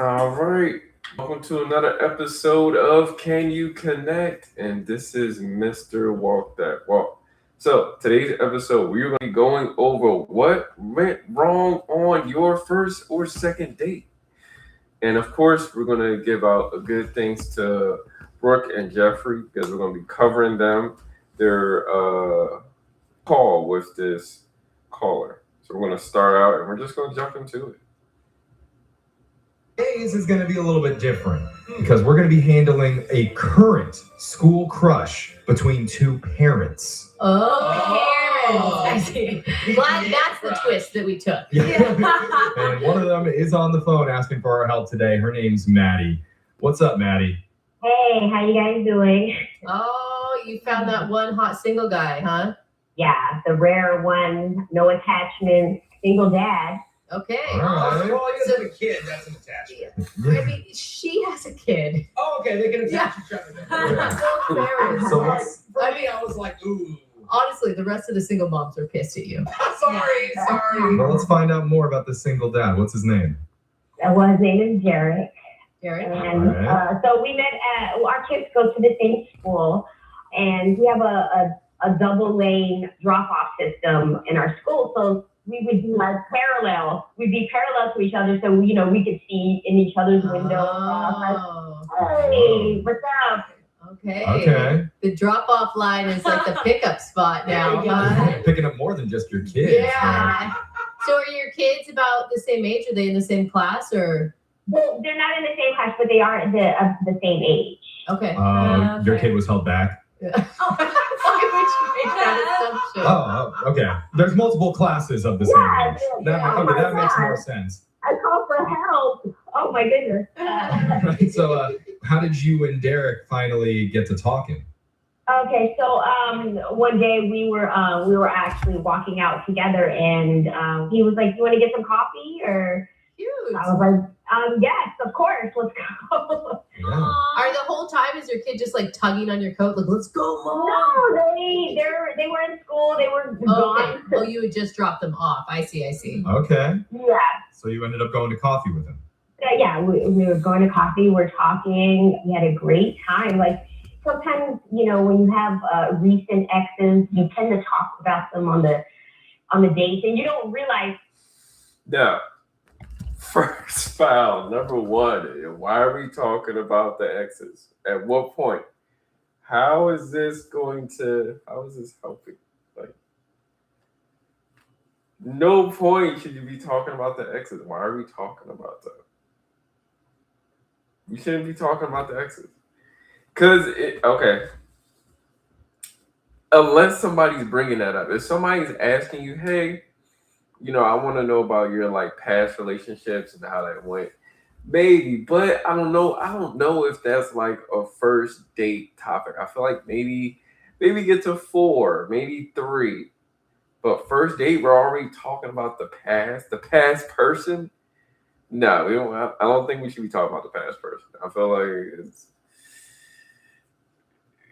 All right. Welcome to another episode of Can You Connect? And this is Mr. Walk That Walk. So, today's episode, we're going to be going over what went wrong on your first or second date. And of course, we're going to give out a good thanks to Brooke and Jeffrey because we're going to be covering their call with this caller. So, we're going to start out and we're just going to jump into it. Today's is going to be a little bit different because we're going to be handling a current school crush between two parents. Oh, parents. I see. Glad that's the twist that we took. Yeah. And one of them is on the phone asking for our help today. Her name's Maddie. What's up, Maddie? Hey, how you guys doing? Oh, you found that one hot single guy, huh? Yeah, the rare one, no attachment, single dad. Okay. All right. Well, you guys have a kid, that's an attachment. I mean, she has a kid. Oh, okay, they can attach each other. Both parents. So let's- For me, I was like, ooh. Honestly, the rest of the single moms are pissed at you. sorry. Well, let's find out more about the single dad. What's his name? Well, his name is Jared. Jared? And Alright. so we met our kids go to the same school, and we have a double lane drop-off system in our school. So we would do like parallel. We'd be parallel to each other, so we could see in each other's windows. Oh, Hey, what's up? okay. Okay. The drop-off line is like the pickup spot now, huh? Picking up more than just your kids. Yeah. So are your kids about the same age? Are they in the same class or? Well, they're not in the same class, but they are the same age. Okay. Your kid was held back. Why would you make that assumption? Oh, okay. There's multiple classes of the same Yeah, age. yeah. Okay, that makes God. more sense. I called for help. Oh my goodness. Right, so, how did you and Derek finally get to talking? Okay, so one day we were actually walking out together, and he was like, "You want to get some coffee?" Or Cute. I was like, "Yes, of course, let's go." Yeah. Are the whole time is your kid just like tugging on your coat, like "Let's go, mom"? No, they were in school. They were Okay. gone. Oh, you would just drop them off. I see. Okay. Yeah. So you ended up going to coffee with him. Yeah, we were going to coffee. We're talking. We had a great time. Like sometimes, when you have recent exes, you tend to talk about them on the dates, and you don't realize. Now, first foul, number one. Why are we talking about the exes? At what point? How is this helping? Like, no point should you be talking about the exes. Why are we talking about them? You shouldn't be talking about the exes. Okay. Unless somebody's bringing that up. If somebody's asking you, hey, I want to know about your like past relationships and how that went. Maybe, but I don't know. I don't know if that's like a first date topic. I feel like maybe get to 4, maybe 3. But first date, we're already talking about the past person. No, we don't. I don't think we should be talking about the past person. I feel like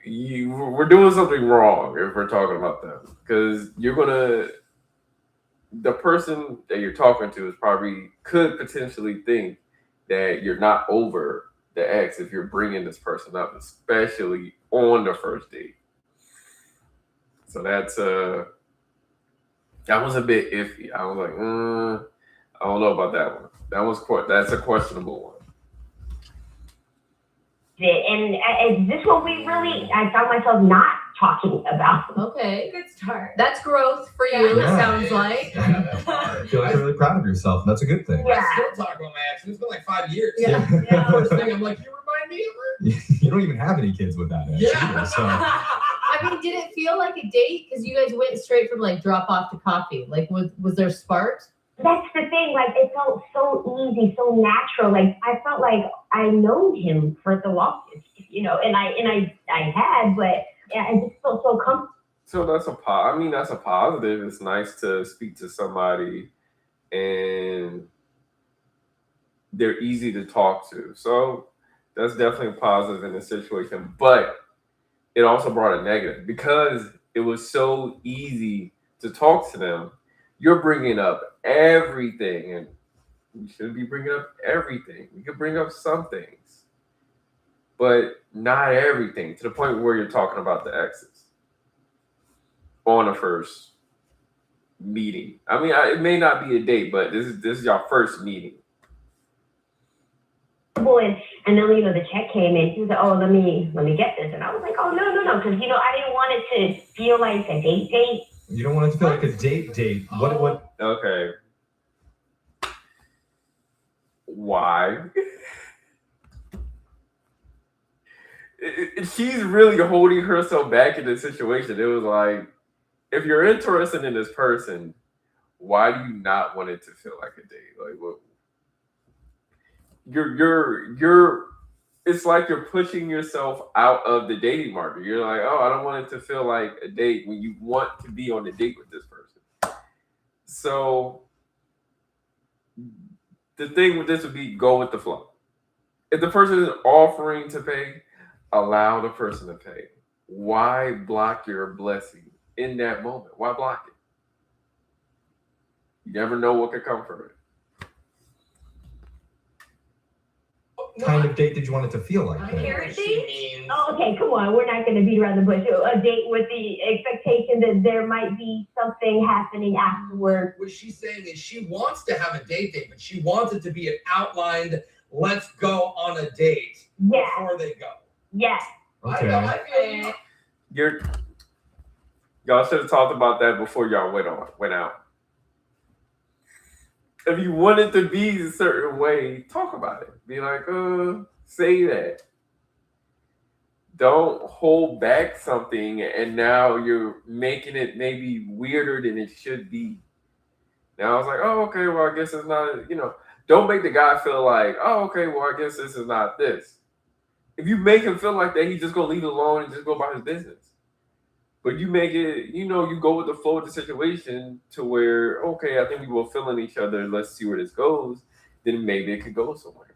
we're doing something wrong if we're talking about them because the person that you're talking to could potentially think that you're not over the ex if you're bringing this person up, especially on the first date. So that was a bit iffy. I was like, I don't know about that one. That's a questionable one. And this one I found myself not talking about. Okay. Good start. That's growth for you, Yeah. it sounds like. I feel like you're really proud of yourself. That's a good thing. Yeah. I still talk about my ex. It's been like 5 years. Yeah. First thing, I'm like, you remind me of her? You don't even have any kids with that age Yeah. either, so I mean, did it feel like a date? Because you guys went straight from like drop off to coffee. Like, was there sparks? That's the thing. Like it felt so easy, so natural. Like I felt like I known him for the longest, and I had, but I just felt so comfortable. So that's a positive. It's nice to speak to somebody and they're easy to talk to. So that's definitely a positive in this situation. But it also brought a negative because it was so easy to talk to them. You're bringing up everything and We shouldn't be bringing up everything. We could bring up some things, but not everything to the point where you're talking about the exes on a first meeting. I mean, it may not be a date, but this is your first meeting. And then, you know, the check came in. He was like, oh, let me get this. And I was like, oh, no. Because, you know, I didn't want it to feel like a date. You don't want it to feel like a date. What? Okay. Why? She's really holding herself back in this situation. It was like, if you're interested in this person, why do you not want it to feel like a date? Like, what? You're it's like you're pushing yourself out of the dating market. You're like, oh, I don't want it to feel like a date when you want to be on a date with this person. So the thing with this would be go with the flow. If the person is offering to pay, allow the person to pay. Why block your blessing in that moment? Why block it? You never know what could come from it. What kind of date did you want it to feel like? Carrot date? Oh, okay, come on. We're not going to beat around the bush. A date with the expectation that there might be something happening afterward. What she's saying is she wants to have a date, but she wants it to be an outlined, let's go on a date before they go. Yes. Okay. I feel you. Y'all should have talked about that before y'all went out. If you want it to be a certain way, talk about it. Be like, say that. Don't hold back something and now you're making it maybe weirder than it should be. Now I was like, oh, okay, well, I guess it's not, don't make the guy feel like, oh, okay, well, I guess this is not this. If you make him feel like that, he's just going to leave it alone and just go about his business. But you make it, you go with the flow of the situation to where, okay, I think we both feeling each other. Let's see where this goes. Then maybe it could go somewhere.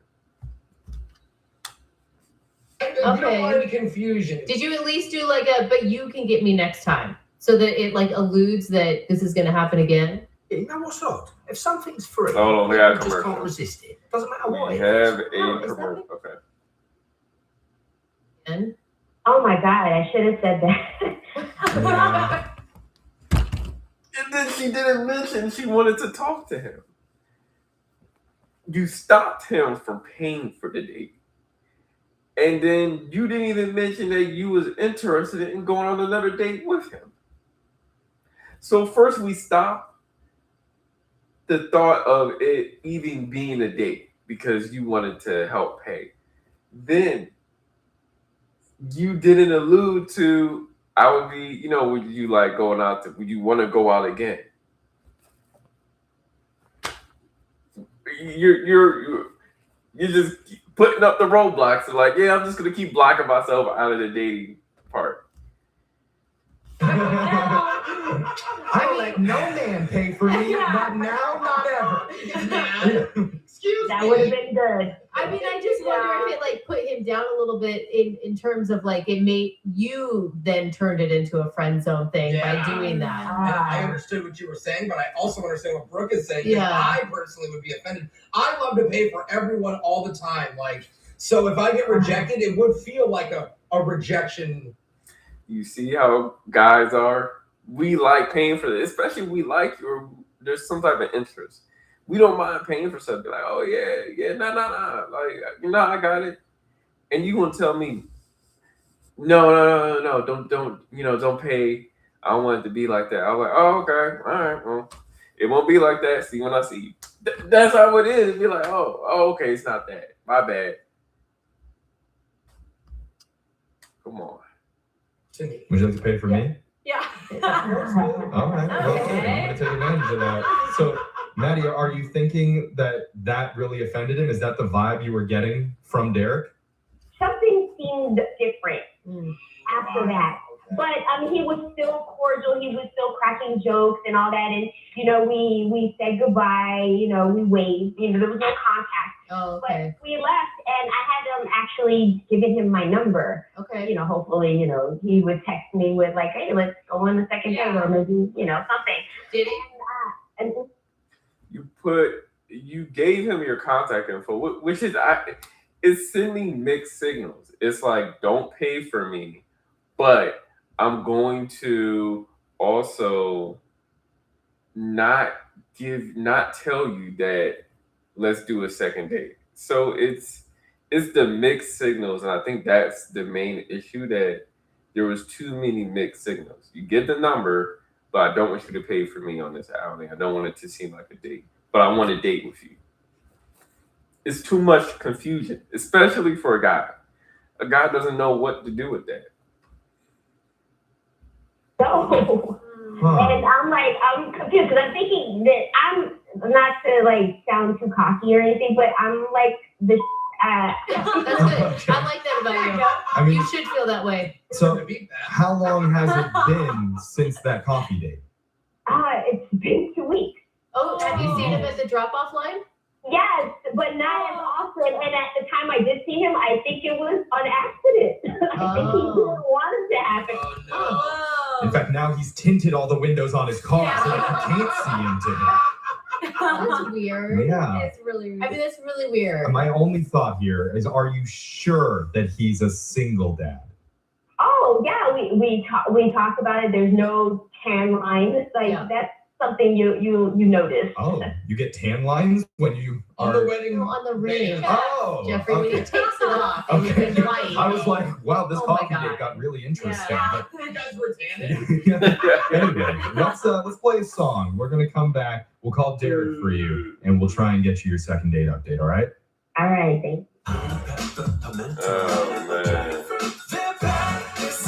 You don't want any confusion. Did you at least do like but you can get me next time? So that it like alludes that this is going to happen again? You know what's odd? If something's free, Oh, no, you just can't resist it. Doesn't matter what We it have is. a commercial. Okay. And Oh, my God. I should have said that. Yeah. And then she didn't mention she wanted to talk to him. You stopped him from paying for the date. And then you didn't even mention that you was interested in going on another date with him. So first we stopped the thought of it even being a date because you wanted to help pay. Then you didn't allude to I would be, would you like going out would you want to go out again? You're just putting up the roadblocks and like, yeah, I'm just gonna keep blocking myself out of the dating part. I let no man pay for me, not now, not ever. Excuse That me. would have been good. I mean, I just wonder if it like put him down a little bit in terms of like it made you then turned it into a friend zone thing by doing that. And I understood what you were saying, but I also understand what Brooke is saying. Yeah. I personally would be offended. I love to pay for everyone all the time. Like, so if I get rejected, it would feel like a rejection. You see how guys are? We like paying for this, especially we like there's some type of interest. We don't mind paying for something like, oh yeah, nah. Like, I got it. And you gonna tell me, no, don't pay. I don't want it to be like that. I was like, oh, okay, all right, well, it won't be like that. See when I see you. That's how it is. Be like, oh, okay, it's not that. My bad. Come on. To me. Would you like to pay for me? Yeah. All right. Well, I'm going to take advantage of that. So, Nadia, are you thinking that really offended him? Is that the vibe you were getting from Derek? Something seemed different after that. But he was still cordial. He was still cracking jokes and all that. And, we said goodbye. We waved. There was no contact. Oh, okay. But we left, and I had actually given him my number. Okay. Hopefully, he would text me with like, hey, let's go on the second date or maybe, something. Did he? And You put you gave him your contact info, which is it's sending mixed signals. It's like, don't pay for me, but I'm going to also not tell you that let's do a second date. So it's the mixed signals, and I think that's the main issue, that there was too many mixed signals. You get the number, but I don't want you to pay for me on this outing. I don't want it to seem like a date, but I want to date with you. It's too much confusion, especially for a guy. A guy doesn't know what to do with that. So, and I'm confused because I'm thinking that I'm not to like sound too cocky or anything, but I'm like the. That's good. I like that about you. I mean, You should feel that way. so how long has it been since that coffee date? It's been 2 weeks. Oh, have you seen him at the drop-off line? Yes, but not as often. And at the time I did see him, I think it was on accident. I think he didn't want it to happen. Oh, In fact, now he's tinted all the windows on his car so that you can't see into him. That's weird. Yeah. It's really weird. I mean, that's really weird. My only thought here is, are you sure that he's a single dad? Oh yeah, we talk about it. There's no tan lines. Like that's something you notice. Oh, you get tan lines when you on are... the wedding. On the ring. Oh, Jeffrey, when he takes it off. And Okay. you can white. I was like, wow, this Oh my coffee God. date got really interesting. Yeah. You guys were tanning. Anyway, let's play a song. We're gonna come back. We'll call Derek for you, and we'll try and get you your second date update. All right? All right, thanks. Oh man,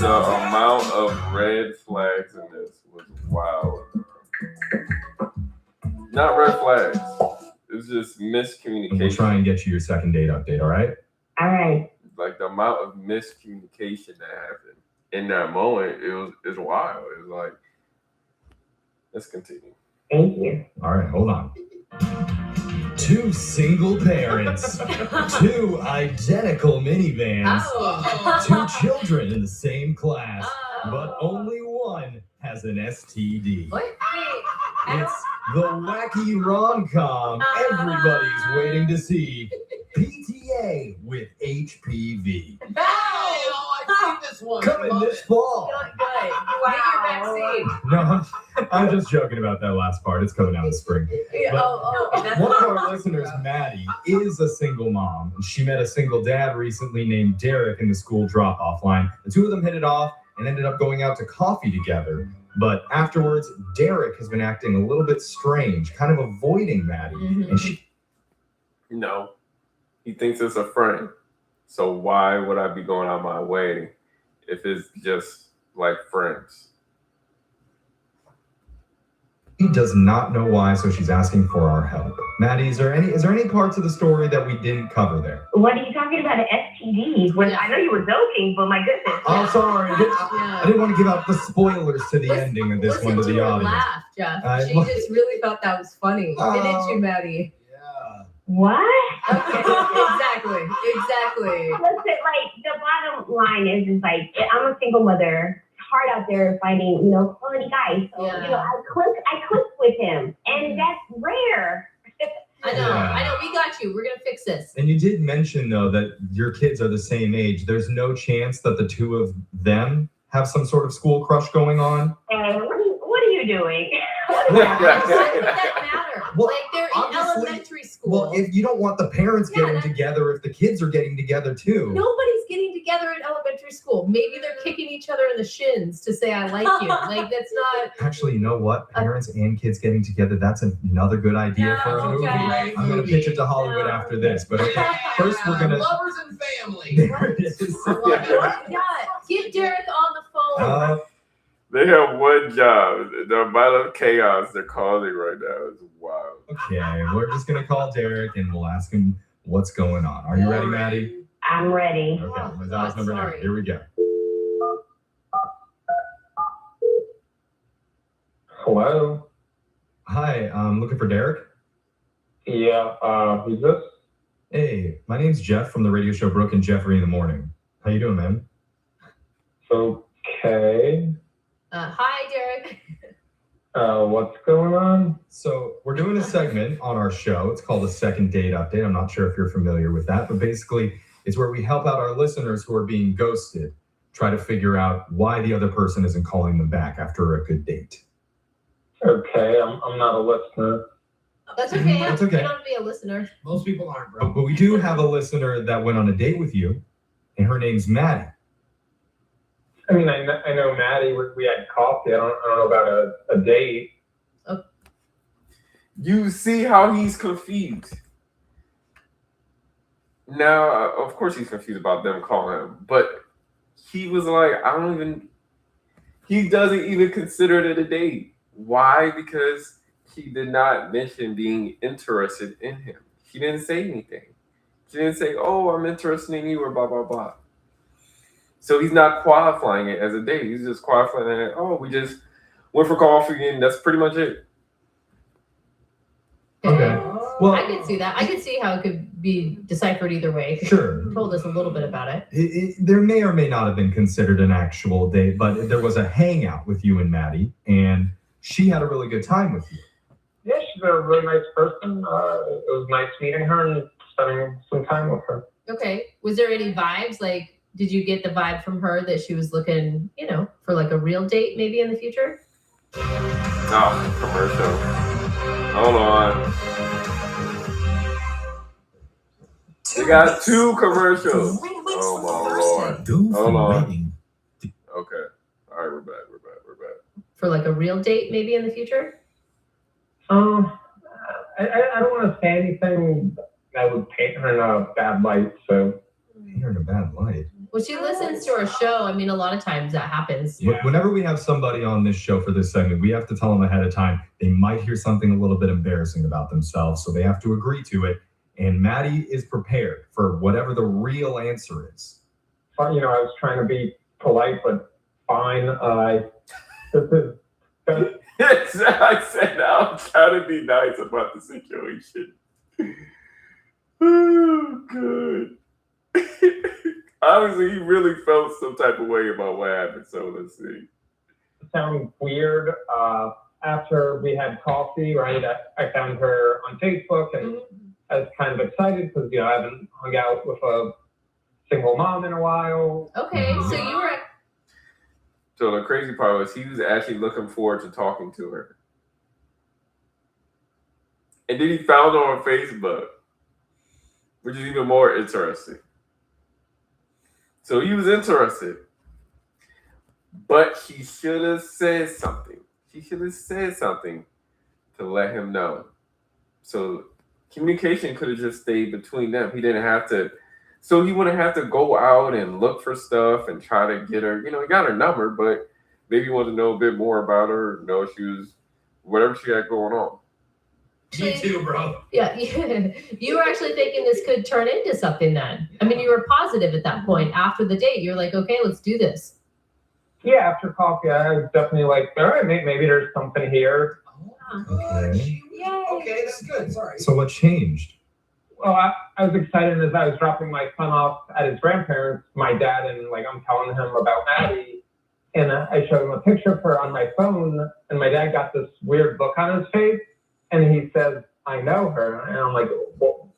the amount of red flags in this was wild. Not red flags. It's just And we'll miscommunication. try and get you your second date update. All right? All right. Like the amount of miscommunication that happened in that moment, it's wild. It's like, let's continue. Thank you. All right, hold on. Two single parents, two identical minivans, Oh. two children in the same class, but only one has an STD. What? It's the wacky rom-com everybody's waiting to see. PTA with HPV. I've seen this one. Coming Love this it. fall. Good. Wow. No, I'm just joking about that last part. It's coming out in spring. But one of our listeners, Maddie, is a single mom. And she met a single dad recently named Derek in the school drop-off line. The two of them hit it off and ended up going out to coffee together. But afterwards, Derek has been acting a little bit strange, kind of avoiding Maddie. Mhm. And she... No, he thinks it's a friend. So why would I be going out my way if it's just like friends? He does not know why, so she's asking for our help. Maddie, is there any parts of the story that we didn't cover there? What are you talking about? An STD? I know you were joking, but my goodness. Oh, sorry. I didn't want to give out the spoilers to the ending of this one to the audience. Laugh, Jeff. I- She just really thought that was funny. Didn't you, Maddie? Yeah. What? Okay, exactly. Listen, like the bottom line is like I'm a single mother. It's hard out there finding, quality guys. So I click with him, and that's rare. I know. We got you. We're gonna fix this. And you did mention, though, that your kids are the same age. There's no chance that the two of them have some sort of school crush going on? And what are you doing? Why does that matter? Well, Like they're in obviously- elementary school. Well, if you don't want the parents getting together, if the kids are getting together too. Nobody's getting together in elementary school. Maybe they're kicking each other in the shins to say I like you. Like that's not. Actually, you know what? Parents and kids getting together, that's another good idea for a movie. okay. I'm going to pitch it to Hollywood after this. But okay, first we're going to... Lovers and family. There it is. What? Get Derek on the phone. They have one job. The amount of chaos they're causing right now is wild. Okay, we're just going to call Derek and we'll ask him what's going on. Are you ready, Maddie? I'm ready. Okay, Oh, my dial's number 9. sorry. Here we go. Hello. Hi, I'm looking for Derek. Yeah. Who's this? Hey, my name's Jeff from the radio show Brooke and Jeffrey in the Morning. How you doing, man? Okay. Hi, Derek. What's going on? So we're doing a segment on our show. It's called a second date update. I'm not sure if you're familiar with that, but basically it's where we help out our listeners who are being ghosted, try to figure out why the other person isn't calling them back after a good date. Okay, I'm not a listener. That's okay. That's okay. You don't have to be a listener. Most people aren't, bro. But we do have a listener that went on a date with you, and her name's Maddie. I mean, I know Maddie. We had coffee. I don't know about a date. You see how he's confused. Now, of course, he's confused about them calling him, but he was like, he doesn't even consider it a date. Why? Because he did not mention being interested in him. He didn't say anything. He didn't say, oh, I'm interested in you or blah, blah, blah. So he's not qualifying it as a date. He's just qualifying it, oh, we just went for coffee and that's pretty much it. Okay. Well, I could see that. I could see how it could be deciphered either way. Sure. You told us a little bit about it. There may or may not have been considered an actual date, but there was a hangout with you and Maddie, and she had a really good time with you. Yeah, she's a really nice person. It was nice meeting her and spending some time with her. Okay. Was there any vibes? Like, did you get the vibe from her that she was looking, for like a real date maybe in the future? Oh, commercial. Hold on. We got 2 commercials. Oh my Lord. Hold on. Okay. All right, we're back. For like a real date maybe in the future? I don't want to say anything that would paint her in a bad light, so. Paint her in a bad light? Well, she listens to our show. I mean, a lot of times that happens. Yeah. Whenever we have somebody on this show for this segment, we have to tell them ahead of time they might hear something a little bit embarrassing about themselves, so they have to agree to it. And Maddie is prepared for whatever the real answer is. I was trying to be polite, but fine. Yes, I said I'm trying to be nice about the situation. Oh, good. Honestly, he really felt some type of way about what happened, so let's see. It sounds weird. After we had coffee, right, I found her on Facebook, and I was kind of excited because, I haven't hung out with a single mom in a while. Okay, so you were... So the crazy part was he was actually looking forward to talking to her. And then he found her on Facebook, which is even more interesting. So he was interested. But he should have said something. He should have said something to let him know. So communication could have just stayed between them. He didn't have to. So he wouldn't have to go out and look for stuff and try to get her. He got her number, but maybe he wanted to know a bit more about her. Know she was whatever she had going on. Me too, bro. Yeah, you were actually thinking this could turn into something then. I mean, you were positive at that point. After the date, you're like, okay, let's do this. Yeah, after coffee, I was definitely like, all right, maybe there's something here. Okay. Okay, that's good. Sorry. So what changed? Well, I was excited as I was dropping my son off at his grandparents, my dad, and I'm telling him about Maddie. And I showed him a picture of her on my phone, and my dad got this weird look on his face, and he says, I know her. And I'm like,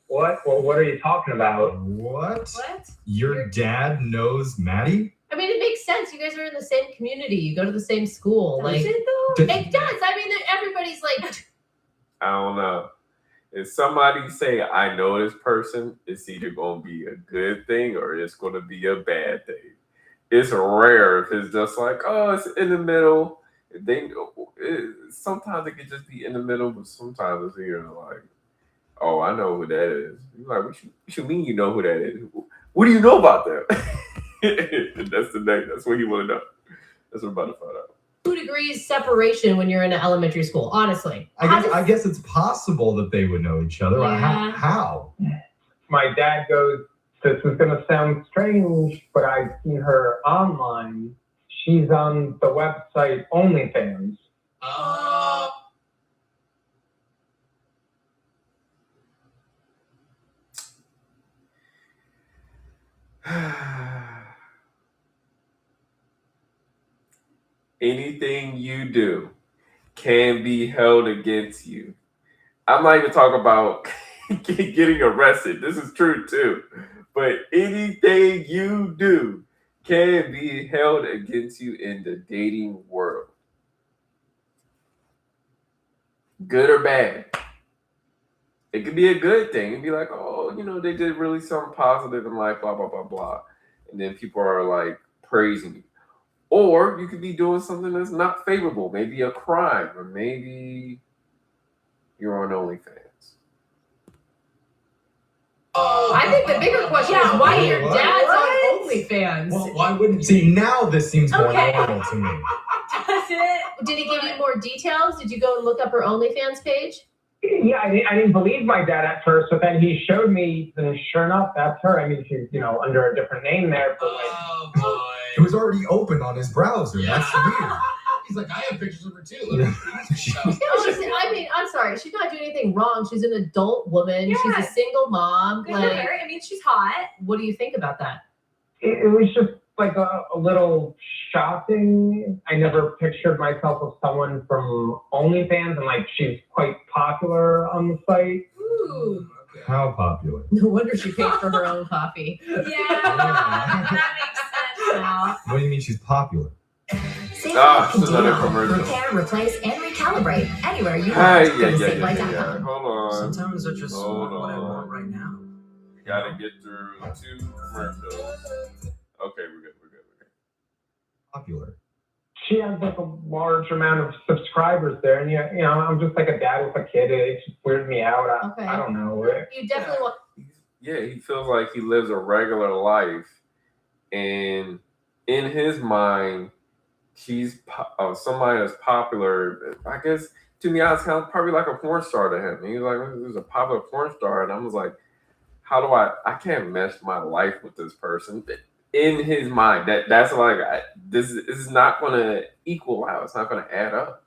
what? Well, what are you talking about? What? What? Your dad knows Maddie? I mean, it makes sense. You guys are in the same community. You go to the same school. Does it though? It does. I mean, everybody's like... I don't know. If somebody say, I know this person, it's either going to be a good thing or it's going to be a bad thing. It's rare if it's just like, oh, it's in the middle. Sometimes it can just be in the middle, but sometimes it's like, oh, I know who that is. You're like, what you mean you know who that is? What do you know about them? That's the name. That's what you want to know. That's what I'm about to find out. 2 degrees separation when you're in an elementary school, honestly. I guess it's possible that they would know each other. Yeah. How? My dad goes, this is going to sound strange, but I've seen her online. She's on the website OnlyFans. Anything you do, can be held against you. I'm not even talking about getting arrested. This is true too. But anything you do can be held against you in the dating world. Good or bad. It could be a good thing. It'd be like, oh, they did really something positive in life, blah, blah, blah, blah. And then people are like praising you. Or you could be doing something that's not favorable. Maybe a crime, or maybe you're on OnlyFans. I think the bigger question is why your dad's on OnlyFans. Well, why wouldn't See, now this seems more Okay. normal to me. Does it? Did he give you more details? Did you go and look up her OnlyFans page? Yeah, I didn't believe my dad at first, but then he showed me, and sure enough, that's her. I mean, she's under a different name there, but Oh boy. It was already open on his browser. Yeah. That's weird. He's like, I have pictures of her too. Let me see Yeah, I'm sorry. She's not doing anything wrong. She's an adult woman. Yeah. She's a single mom. Good for Like, her. I mean, she's hot. what do you think about that? it was just like a little shocking. I never pictured myself as someone from OnlyFans, and like she's quite popular on the site. Ooh. Okay. How popular? No wonder she paid for her own coffee. Yeah, that makes sense now. What do you mean she's popular? Save Ah, can it's another do commercial. repair, replace, and recalibrate anywhere you Hey, want. yeah. Go to SafeLight.com. Hold on. Sometimes I just Hold want what I on. want right now. We gotta get through 2 commercials. Okay, we're good. Popular. She has like a large amount of subscribers there, and I'm just like a dad with a kid. It just weirds me out. Okay. I don't know. You definitely want. Yeah, he feels like he lives a regular life, and in his mind, she's somebody that's popular. I guess, to me, I was kind of probably like a porn star to him. And he was like, "There's a popular porn star," and I was like, "How do I can't mesh my life with this person." In his mind, that's like this is not going to equal out. It's not going to add up.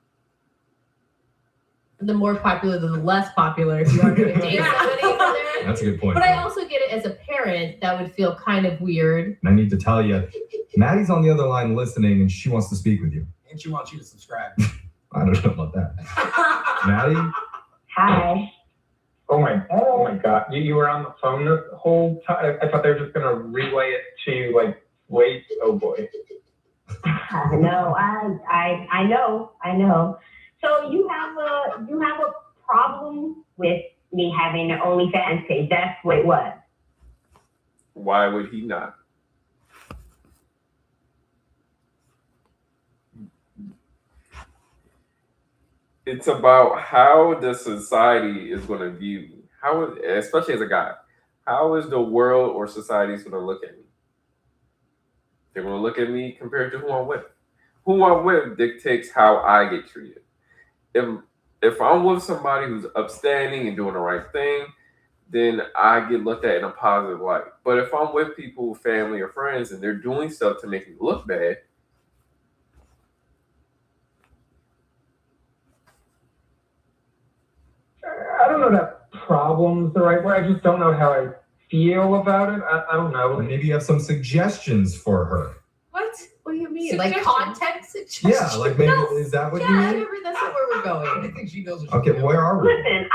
The more popular, the less popular if you are going to date somebody from there. That's a good point. But I also get it as a parent, that would feel kind of weird. And I need to tell you, Maddie's on the other line listening, and she wants to speak with you. And she wants you to subscribe. I don't know about that. Maddie? Hi. Oh my God! You were on the phone the whole time. I thought they were just gonna relay it to you. Like, wait, oh boy. No, I know. So you have a problem with me having an OnlyFans page? That's what it was. Why would he not? It's about how the society is going to view me. Especially as a guy, how is the world or society going to look at me? They're going to look at me compared to who I'm with. Who I'm with dictates how I get treated. If I'm with somebody who's upstanding and doing the right thing, then I get looked at in a positive light. But if I'm with people, family or friends, and they're doing stuff to make me look bad, I don't know that problem's the right word. I just don't know how I feel about it. I don't know. Well, maybe you have some suggestions for her. What? What do you mean? Like Suggestions. content suggestions? Yeah, like maybe, No. is that what Yeah, you I mean? remember that's not where we're I going. think she knows what Okay, she's doing. where are we? Listen,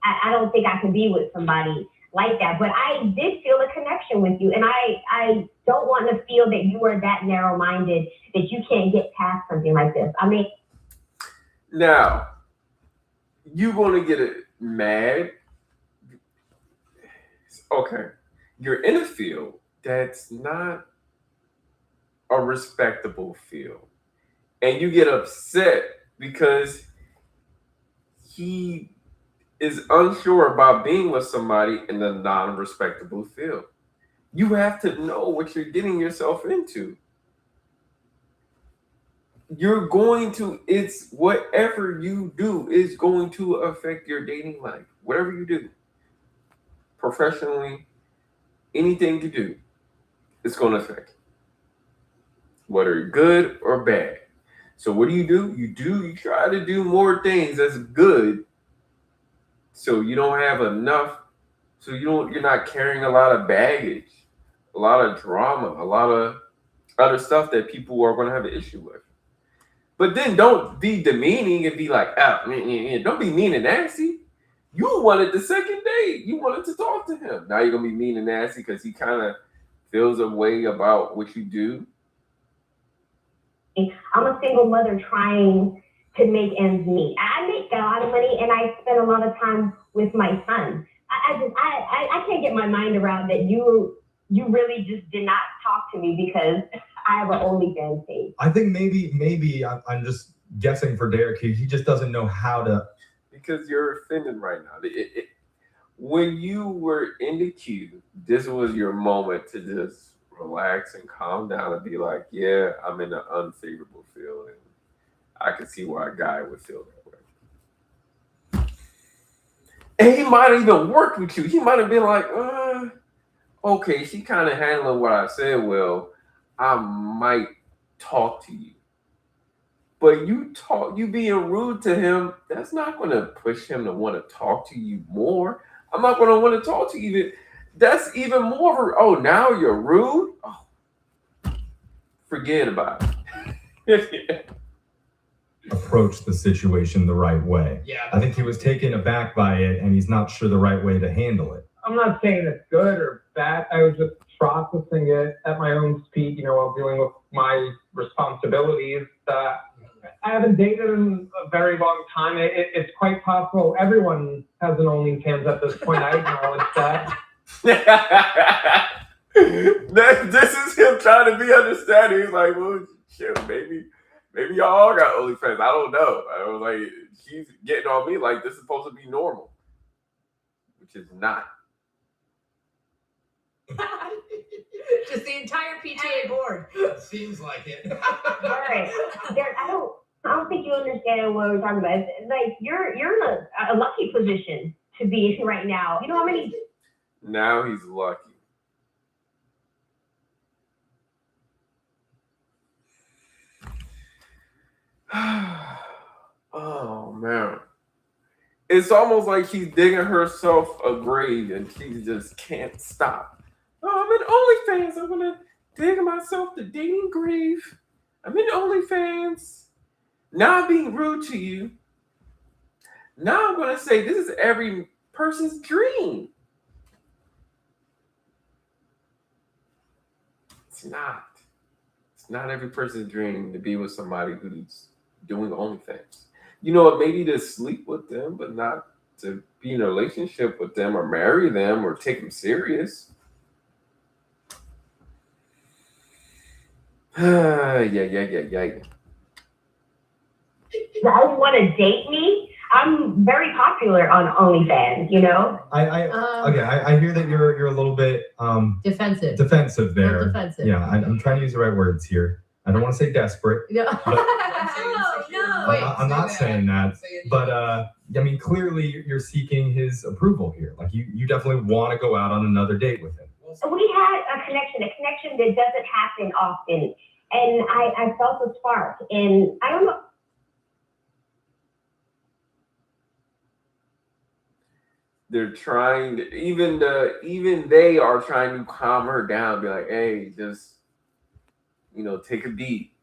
I don't think I can be with somebody like that, but I did feel a connection with you, and I don't want to feel that you are that narrow-minded that you can't get past something like this. I mean, now you're going to get it mad. Okay, you're in a field that's not a respectable field, and you get upset because he is unsure about being with somebody in a non-respectable field. You have to know what you're getting yourself into. It's whatever you do is going to affect your dating life. Whatever you do, professionally, anything you do, it's going to affect you. Whether good or bad. So what do? You try to do more things that's good, so you don't have enough, so you're not carrying a lot of baggage, a lot of drama, a lot of other stuff that people are going to have an issue with. But then don't be demeaning and be like, don't be mean and nasty. You wanted the second date. You wanted to talk to him. Now you're gonna be mean and nasty because he kind of feels a way about what you do. I'm a single mother trying to make ends meet. I make a lot of money and I spend a lot of time with my son. I can't get my mind around that you really just did not talk to me because I have an OnlyFans page. I think maybe I'm just guessing for Derek. He just doesn't know how to. Because you're offended right now. When you were in the queue, this was your moment to just relax and calm down and be like, yeah, I'm in an unfavorable field. And I can see why a guy would feel that way. And he might have even worked with you. He might have been like, okay, she kind of handling what I said well. I might talk to you. But you being rude to him, that's not going to push him to want to talk to you more. I'm not going to want to talk to you. That's even more. Oh, now you're rude? Oh, forget about it. Approach the situation the right way. Yeah. I think he was taken aback by it, and he's not sure the right way to handle it. I'm not saying it's good or bad. I was just processing it at my own speed, while dealing with my responsibilities. I haven't dated in a very long time. It's quite possible everyone has an OnlyFans at this point. I acknowledge that. This is him trying to be understanding. He's like, well, shit, maybe y'all all got OnlyFans. I don't know. I was like, she's getting on me like this is supposed to be normal, which is not. Just the entire PTA board. Seems like it. All right, Derek, I don't think you understand what we're talking about. It's like you're in a lucky position to be in right now. You know how many? Now he's lucky. Oh man. It's almost like she's digging herself a grave and she just can't stop. Oh, I'm in OnlyFans. I'm gonna dig myself the dating grave. I'm in OnlyFans. Now I'm being rude to you. Now I'm gonna say this is every person's dream. It's not. It's not every person's dream to be with somebody who's doing OnlyFans. You know what? Maybe to sleep with them, but not to be in a relationship with them or marry them or take them serious. Yeah. You guys want to date me? I'm very popular on OnlyFans, I hear that you're a little bit Defensive. defensive there. Defensive. Yeah, I'm trying to use the right words here. I don't want to say desperate. No. I'm not saying that, but clearly you're seeking his approval here. Like you definitely want to go out on another date with him. We had a connection that doesn't happen often, and I felt a spark, and I don't know. They're trying to, even they are trying to calm her down, be like, hey, just take a beat.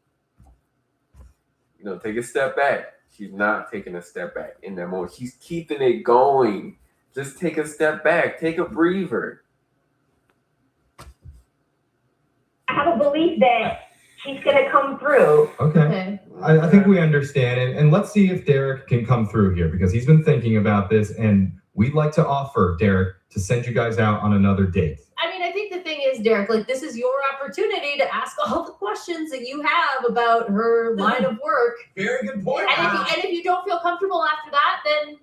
Take a step back. She's not taking a step back in that moment. She's keeping it going. Just take a step back. Take a breather. I have a belief that she's going to come through. Okay. I think we understand. And let's see if Derek can come through here because he's been thinking about this and we'd like to offer Derek to send you guys out on another date. I think the thing is, Derek, this is your opportunity to ask all the questions that you have about her line of work. Very good point. And if you don't feel comfortable after that, then,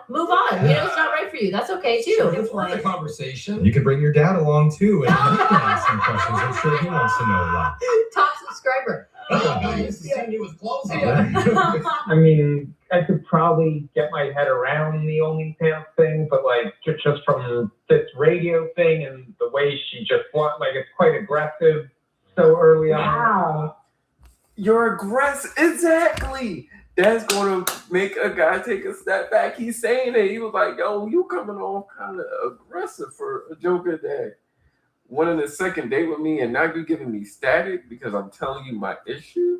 move on. It's not right for you. That's okay, too. It's worth a conversation. You can bring your dad along, too, and he can ask some questions. I'm sure he wants to know a lot. Top subscriber. He was closing. I could probably get my head around the OnlyFans thing, but just from this radio thing and the way she just it's quite aggressive so early on. Wow. You're aggressive. Exactly. That's going to make a guy take a step back. He's saying it. He was like, yo, you coming on kind of aggressive for a joker that went on a second date with me and now you're giving me static because I'm telling you my issue.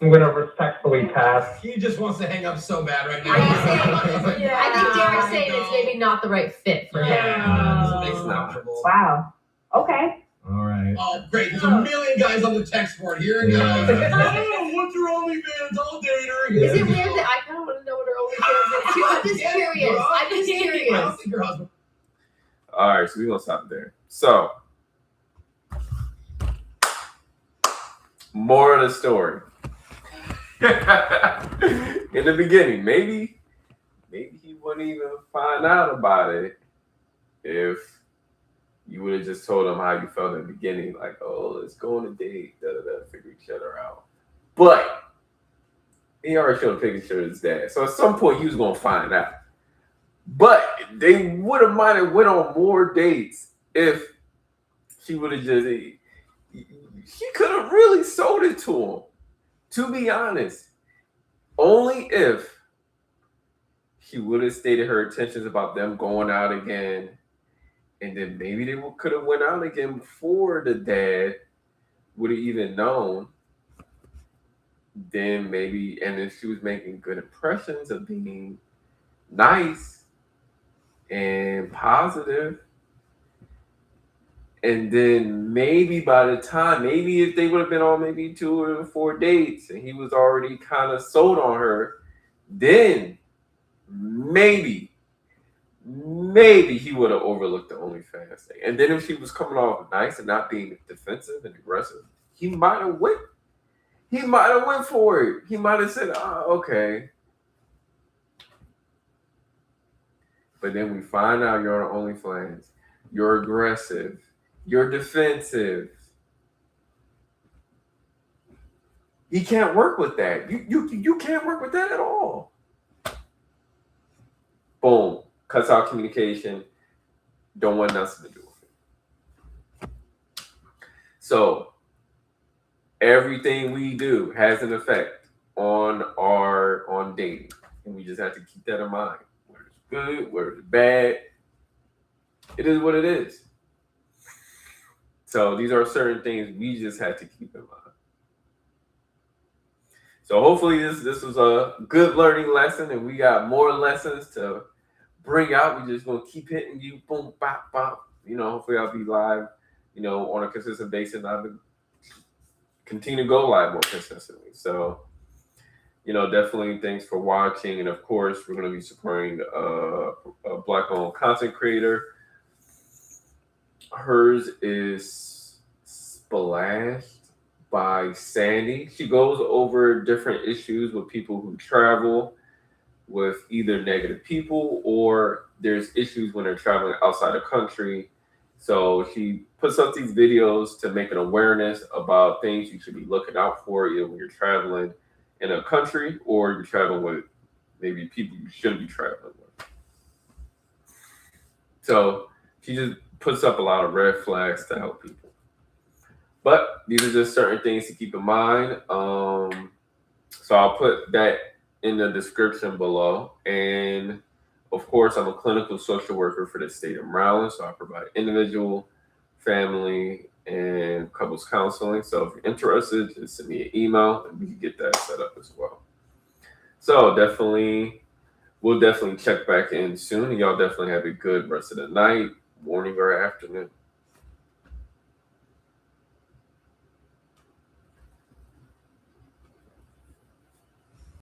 I'm gonna respectfully pass. He just wants to hang up so bad right now. I think Derek's saying it's maybe not the right fit for him. Doesn't make sense comfortable. Wow. Okay. All right. Oh, great. There's a million guys on the text board. Here it goes. Oh, what's your OnlyFans? I'll date her. Is it weird that I kind of want to know what her OnlyFans is too? I'm just curious. I'm just I curious. don't think your husband. All right, so we're gonna stop there. So, more of the story. In the beginning, maybe he wouldn't even find out about it if you would have just told him how you felt in the beginning, like, oh, let's go on a date, figure each other out. But he already showed a picture of his dad, so at some point he was gonna find out. But they might have went on more dates if she would have just. She could have really sold it to him. To be honest, only if she would have stated her intentions about them going out again, and then maybe they could have went out again before the dad would have even known. Then maybe, and if she was making good impressions of being nice and positive, and then maybe by the time, maybe if they would have been on maybe 2 or 4 dates and he was already kind of sold on her, then maybe he would have overlooked the OnlyFans thing. And then if she was coming off nice and not being defensive and aggressive, he might have went for it. He might have said, oh, okay. But then we find out you're on OnlyFans. You're aggressive. You're defensive. He can't work with that. You can't work with that at all. Boom. Cuts out communication. Don't want nothing to do with it. So everything we do has an effect on dating. And we just have to keep that in mind. Where it's good, where it's bad. It is what it is. So these are certain things we just had to keep in mind. So hopefully this was a good learning lesson, and we got more lessons to bring out. We just gonna keep hitting you, boom, bop, bop. Hopefully I'll be live, on a consistent basis. I'll continue to go live more consistently. So, definitely thanks for watching, and of course we're gonna be supporting a Black-owned content creator. Hers is Splashed by Sandy. She goes over different issues with people who travel with either negative people, or there's issues when they're traveling outside the country. So she puts up these videos to make an awareness about things you should be looking out for, either when you're traveling in a country or you're traveling with maybe people you shouldn't be traveling with. So she just puts up a lot of red flags to help people. But these are just certain things to keep in mind. So I'll put that in the description below. And of course, I'm a clinical social worker for the state of Maryland. So I provide individual, family, and couples counseling. So if you're interested, just send me an email and we can get that set up as well. So we'll definitely check back in soon. And y'all definitely have a good rest of the night, morning, or afternoon.